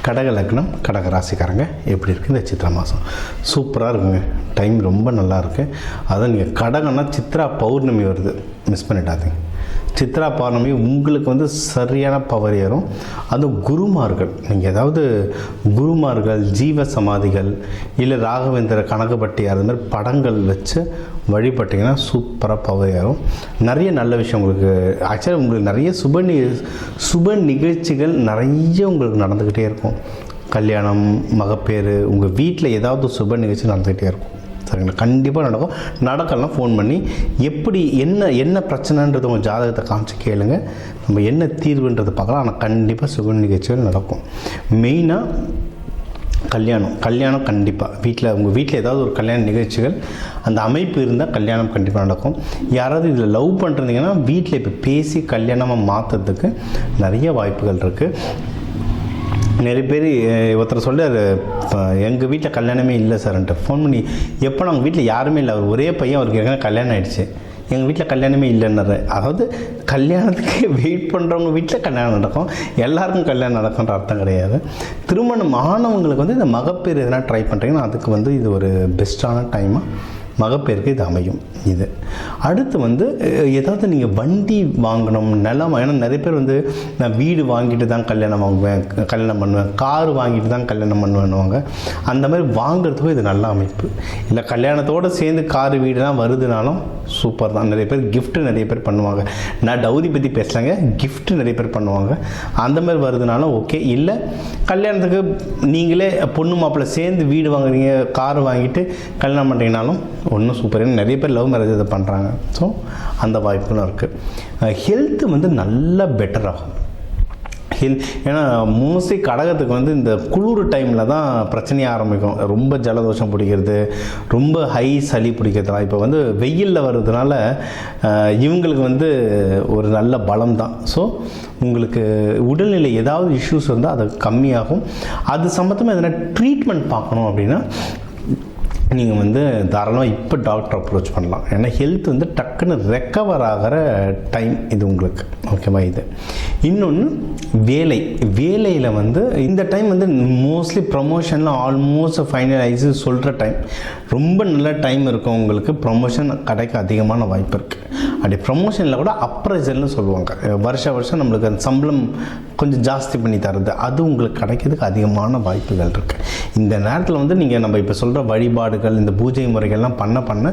கடக லக்னம் கடக ராசிக்காரங்க எப்படி இருக்குது இந்த சித்ரா மாதம்? சூப்பராக இருக்குங்க. டைம் ரொம்ப நல்லா இருக்குது. அதான் நீங்கள் கடகன்னா சித்ரா பௌர்ணமி வருது, மிஸ் பண்ணிடாதீங்க. சித்ரா பௌர்ணமி உங்களுக்கு வந்து சரியான பவர் ஏறும். அதுவும் குருமார்கள், நீங்கள் ஏதாவது குருமார்கள், ஜீவ சமாதிகள், இல்லை ராகவேந்திர கனகப்பட்டி அது மாதிரி படங்கள் வச்சு வழிபட்டிங்கன்னா சூப்பராக பவர் ஏறும். நிறைய நல்ல விஷயம் உங்களுக்கு ஆக்சுவலாக உங்களுக்கு நிறைய சுப நிகழ்ச்சிகள் நிறைய உங்களுக்கு நடந்துக்கிட்டே இருக்கும். கல்யாணம், மகப்பேறு, உங்கள் வீட்டில் ஏதாவது சுப நிகழ்ச்சி நடந்துக்கிட்டே இருக்கும். சரிங்களா? கண்டிப்பாக நடக்கும். நடக்கலாம் ஃபோன் பண்ணி எப்படி என்ன பிரச்சனைன்றது உங்கள் ஜாதகத்தை காமிச்சு கேளுங்க. நம்ம என்ன தீர்வுன்றது பார்க்கலாம். ஆனால் கண்டிப்பாக சுப நிகழ்ச்சிகள் நடக்கும். மெயினாக கல்யாணம் கண்டிப்பாக உங்கள் வீட்டில் ஏதாவது ஒரு கல்யாண நிகழ்ச்சிகள் அந்த அமைப்பு இருந்தால் கல்யாணம் கண்டிப்பாக நடக்கும். யாராவது இதில் லவ் பண்ணுறீங்கன்னா வீட்டில் இப்போ பேசி கல்யாணமாக மாற்றுறதுக்கு நிறைய வாய்ப்புகள் இருக்குது. நிறைய பேர் ஒருத்தர் சொல்கிறார், எங்கள் வீட்டில் கல்யாணமே இல்லை சார்ன்ட்டு. ஃபோன் பண்ணி எப்போ நாங்கள் வீட்டில் யாருமே இல்லை, அவர் ஒரே பையன், அவருக்கு ஏற்கனவே கல்யாணம் ஆகிடுச்சு, எங்கள் வீட்டில் கல்யாணமே இல்லைன்னாரு. அதாவது கல்யாணத்துக்கு வெயிட் பண்ணுறவங்க வீட்டில் கல்யாணம் நடக்கும், எல்லாருக்கும் கல்யாணம் நடக்குன்ற அர்த்தம் கிடையாது. திருமணம் ஆனவங்களுக்கு வந்து இந்த மகப்பேறு எதனா ட்ரை பண்ணுறீங்கன்னா அதுக்கு வந்து இது ஒரு பெஸ்ட்டான டைமாக மகப்பேருக்கு இது அமையும். இது அடுத்து வந்து ஏதாவது நீங்கள் வண்டி வாங்கணும், நிலம், ஏன்னா நிறைய பேர் வந்து நான் வீடு வாங்கிட்டு தான் கல்யாணம் பண்ணுவேன், கார் வாங்கிட்டு தான் கல்யாணம் பண்ணுவேன்னுவாங்க. அந்த மாதிரி வாங்குறதுக்கும் இது நல்ல அமைப்பு. இல்லை கல்யாணத்தோடு சேர்ந்து கார் வீடுலாம் வருதுனாலும் சூப்பர் தான். நிறைய பேர் கிஃப்ட்டு நிறைய பேர் பண்ணுவாங்க. நான் டவுரி பற்றி பேசுகிறாங்க, கிஃப்ட்டு நிறைய பேர் பண்ணுவாங்க. அந்த மாதிரி வருதுனாலும் ஓகே. இல்லை கல்யாணத்துக்கு நீங்களே பொண்ணு மாப்பிள்ளை சேர்ந்து வீடு வாங்குறீங்க, கார் வாங்கிட்டு கல்யாணம் பண்ணுறீங்கனாலும் ஒன்றும் சூப்பர். ஏன்னா நிறைய பேர் லவ் மேரேஜ் இதை பண்ணுறாங்க. ஸோ அந்த வாய்ப்புலாம் இருக்குது. ஹெல்த்து வந்து நல்லா பெட்டர் ஆகும். ஏன்னா மோஸ்ட்லி கடகத்துக்கு வந்து இந்த குளிர் டைமில் தான் பிரச்சனையாக ஆரம்பிக்கும். ரொம்ப ஜலதோஷம் பிடிக்கிறது, ரொம்ப ஹை சளி பிடிக்கிறதுலாம். இப்போ வந்து வெயிலில் வர்றதுனால இவங்களுக்கு வந்து ஒரு நல்ல பலம் தான். ஸோ உங்களுக்கு உடல்நிலை ஏதாவது இஷ்யூஸ் இருந்தால் அது கம்மியாகும். அது சம்மந்தமாக எதனா ட்ரீட்மெண்ட் பார்க்கணும் அப்படின்னா நீங்கள் வந்து தாராளமாக இப்போ டாக்டர் அப்ரோச் பண்ணலாம். ஏன்னா ஹெல்த் வந்து டக்குன்னு ரெக்கவர் ஆகிற டைம் இது உங்களுக்கு. ஓகேவா? இது இன்னொன்று வேலையில் வந்து இந்த டைம் வந்து மோஸ்ட்லி ப்ரமோஷனில் ஆல்மோஸ்ட் ஃபைனலைஸு சொல்கிற டைம். ரொம்ப நல்ல டைம் இருக்கும் உங்களுக்கு. ப்ரமோஷன் கிடைக்க அதிகமான வாய்ப்பு இருக்குது. அப்படி ப்ரமோஷனில் கூட அப்ரைசல்னு சொல்லுவாங்க. வருஷம் நம்மளுக்கு அந்த சம்பளம் கொஞ்சம் ஜாஸ்தி பண்ணி தருது, அது உங்களுக்கு கிடைக்கிறதுக்கு அதிகமான வாய்ப்புகள் இருக்குது. இந்த நேரத்தில் வந்து நீங்கள் நம்ம இப்போ சொல்கிற வழிபாடுகள், இந்த பூஜை முறைகள்லாம் பண்ண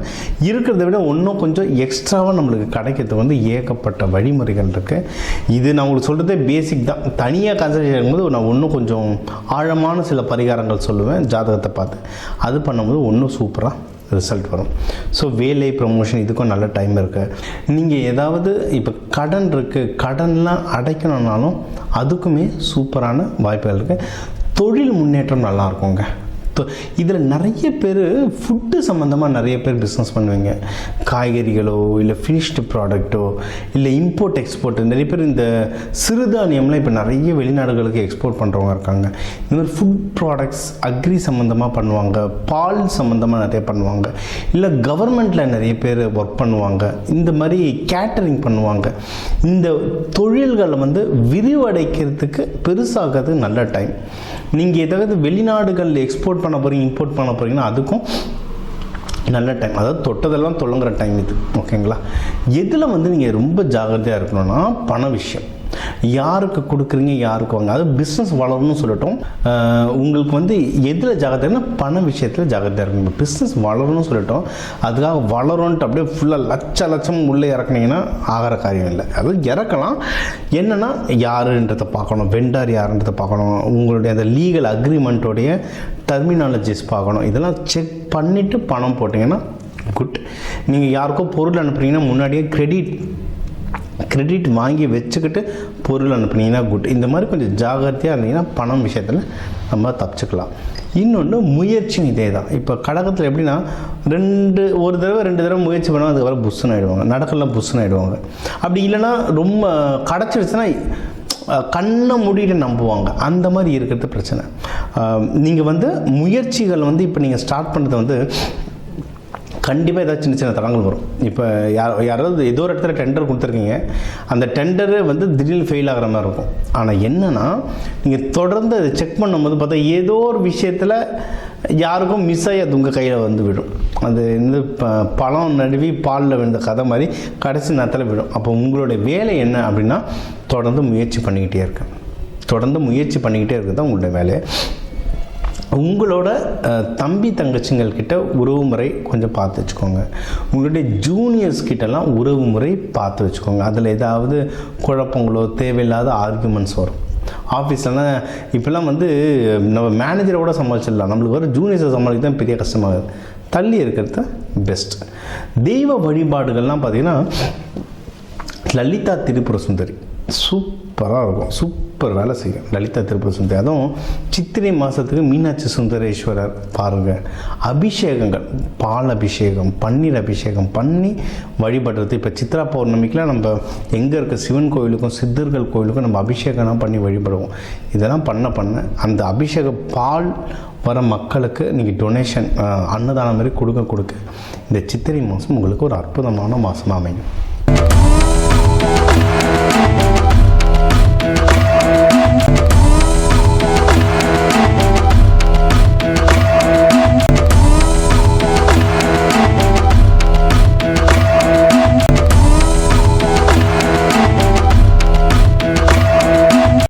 இருக்கிறத விட இன்னும் கொஞ்சம் எக்ஸ்ட்ராவாக நம்மளுக்கு கிடைக்கிறதுக்கு வந்து ஏகப்பட்ட வழிமுறைகள் இருக்குது. இது நான் உங்களுக்கு சொல்கிறதே பேசிக் தான். தனியாக கன்சல்டேஷன் பண்ணும்போது நான் இன்னும் கொஞ்சம் ஆழமான சில பரிகாரங்கள் சொல்லுவேன் ஜாதகத்தை பார்த்து. அது பண்ணும்போது இன்னும் சூப்பராக ரிசல்ட் வரும். ஸோ வேலை, ப்ரமோஷன் இதுக்கும் நல்ல டைம் இருக்குது. நீங்கள் ஏதாவது இப்போ கடன் இருக்குது, கடன்லாம் அடைக்கணுன்னாலும் அதுக்குமே சூப்பரான வாய்ப்புகள் இருக்குது. தொழில் முன்னேற்றம் நல்லா இருக்குங்க. இதில் நிறைய பேர் ஃபுட்டு சம்மந்தமாக நிறைய பேர் பிஸ்னஸ் பண்ணுவீங்க. காய்கறிகளோ இல்லை ஃபினிஷ்டு ப்ராடக்ட்டோ இல்லை இம்போர்ட் எக்ஸ்போர்ட். நிறைய பேர் இந்த சிறுதானியம்லாம் இப்போ நிறைய வெளிநாடுகளுக்கு எக்ஸ்போர்ட் பண்ணுறவங்க இருக்காங்க. இந்த மாதிரி ஃபுட் ப்ராடக்ட்ஸ், அக்ரி சம்மந்தமாக பண்ணுவாங்க, பால் சம்மந்தமாக நிறைய பண்ணுவாங்க, இல்லை கவர்மெண்ட்டில் நிறைய பேர் ஒர்க் பண்ணுவாங்க, இந்த மாதிரி கேட்டரிங் பண்ணுவாங்க. இந்த தொழில்களை வந்து விரிவடைக்கிறதுக்கு பெருசாகிறது நல்ல டைம். நீங்கள் ஏதாவது வெளிநாடுகள் எக்ஸ்போர்ட் பண்ண போகிறீங்க, இம்போர்ட் பண்ண போகிறீங்கன்னா அதுக்கும் நல்ல டைம். அதாவது தொட்டதெல்லாம் தொடங்குற டைம் இது. ஓகேங்களா? எதில் வந்து நீங்கள் ரொம்ப ஜாகிரதையாக இருக்கணும்னா பண விஷயம். யாருக்கு கொடுக்குறீங்க, யாருக்கு வாங்க, அது பிஸ்னஸ் வளரணும்னு சொல்லட்டும். உங்களுக்கு வந்து எதில் ஜாகிரதைன்னா பண விஷயத்தில் ஜாகிரதையாக இருக்கணும். பிஸ்னஸ் வளரணும்னு சொல்லட்டும், அதுக்காக வளரும்ன்ட்டு அப்படியே ஃபுல்லாக லட்சம் உள்ளே இறக்குனீங்கன்னா ஆகிற காரியம் இல்லை. அது இறக்கலாம். என்னென்னா யாருன்றதை பார்க்கணும், வெண்டார் யாருன்றதை பார்க்கணும், உங்களுடைய அந்த லீகல் அக்ரிமெண்ட்டோடைய டெர்மினாலஜிஸ் பார்க்கணும். இதெல்லாம் செக் பண்ணிவிட்டு பணம் போட்டிங்கன்னா குட். நீங்கள் யாருக்கோ பொருள் அனுப்புறீங்கன்னா முன்னாடியே கிரெடிட் வாங்கி வச்சுக்கிட்டு பொருள் அனுப்புனீங்கன்னா குட். இந்த மாதிரி கொஞ்சம் ஜாகிரதையாக இருந்தீங்கன்னா பணம் விஷயத்தில் நம்ம தப்பிச்சுக்கலாம். இன்னொன்று முயற்சியும் இதே தான். இப்போ கடகத்தில் எப்படின்னா ஒரு தடவை 2 தடவை முயற்சி பண்ணால் அதுக்கப்புறம் புஷ்ஷுன்னு ஆகிடுவாங்க, நடக்கலாம் புஷ்ஷுன்னு ஆகிடுவாங்க. அப்படி இல்லைன்னா ரொம்ப கிடச்சிடுச்சுன்னா கண்ணை மூடிட்டு நம்புவாங்க. அந்த மாதிரி இருக்கிறது பிரச்சனை. நீங்கள் வந்து முயற்சிகள் வந்து இப்போ நீங்கள் ஸ்டார்ட் பண்ணுறது வந்து கண்டிப்பாக ஏதாவது சின்ன சின்ன தடங்கள் வரும். இப்போ யாராவது ஏதோ ஒரு இடத்துல டெண்டர் கொடுத்துருக்கீங்க, அந்த டெண்டரு வந்து திடீர்னு ஃபெயில் ஆகிற மாதிரி இருக்கும். ஆனால் என்னென்னா நீங்கள் தொடர்ந்து அதை செக் பண்ணும்போது பார்த்தா ஏதோ ஒரு விஷயத்தில் யாருக்கும் மிஸ் ஆகி அது உங்கள் கையில் வந்து விடும். அது வந்து பழம் நடுவி பாலில் விழுந்த கதை மாதிரி கடைசி நேரத்தில் விடும். அப்போ உங்களுடைய வேலை என்ன அப்படின்னா தொடர்ந்து முயற்சி பண்ணிக்கிட்டே இருக்கேன். தொடர்ந்து முயற்சி பண்ணிக்கிட்டே இருக்குது தான் உங்களுடைய வேலையை. உங்களோட தம்பி தங்கச்சிங்கள்கிட்ட உறவு முறை கொஞ்சம் பார்த்து வச்சுக்கோங்க. உங்களுடைய ஜூனியர்ஸ் கிட்டலாம் உறவு முறை பார்த்து வச்சுக்கோங்க. அதில் ஏதாவது குழப்பங்களோ தேவையில்லாத ஆர்குமெண்ட்ஸ் வரும். ஆஃபீஸ்லலாம் இப்போல்லாம் வந்து நம்ம மேனேஜரோட சமாளிச்சிடலாம், நம்மளுக்கு வர ஜூனியர்ஸை சமாளிக்க தான் பெரிய கஷ்டமாகுது. தள்ளி இருக்கிறது பெஸ்ட். தெய்வ வழிபாடுகள்லாம் பார்த்திங்கன்னா லலிதா திரிபுர சுந்தரி சூப்பராக இருக்கும், சூப்பர் வேலை செய்யும் லலிதா திரிபுர சுந்தரி. அதுவும் சித்திரை மாதத்துக்கு மீனாட்சி சுந்தரேஸ்வரர் பாருங்கள். அபிஷேகங்கள், பால் அபிஷேகம், பன்னீர் அபிஷேகம் பண்ணி வழிபடுறது. இப்போ சித்ரா பௌர்ணமிக்கெலாம் நம்ம எங்கே இருக்க சிவன் கோவிலுக்கும் சித்தர்கள் கோவிலுக்கும் நம்ம அபிஷேகம்லாம் பண்ணி வழிபடுவோம். இதெல்லாம் பண்ண அந்த அபிஷேக பால் வர மக்களுக்கு நீங்கள் டொனேஷன் அன்னதானம் மாதிரி கொடுக்க இந்த சித்திரை மாதம் உங்களுக்கு ஒரு அற்புதமான மாதமாக அமையும்.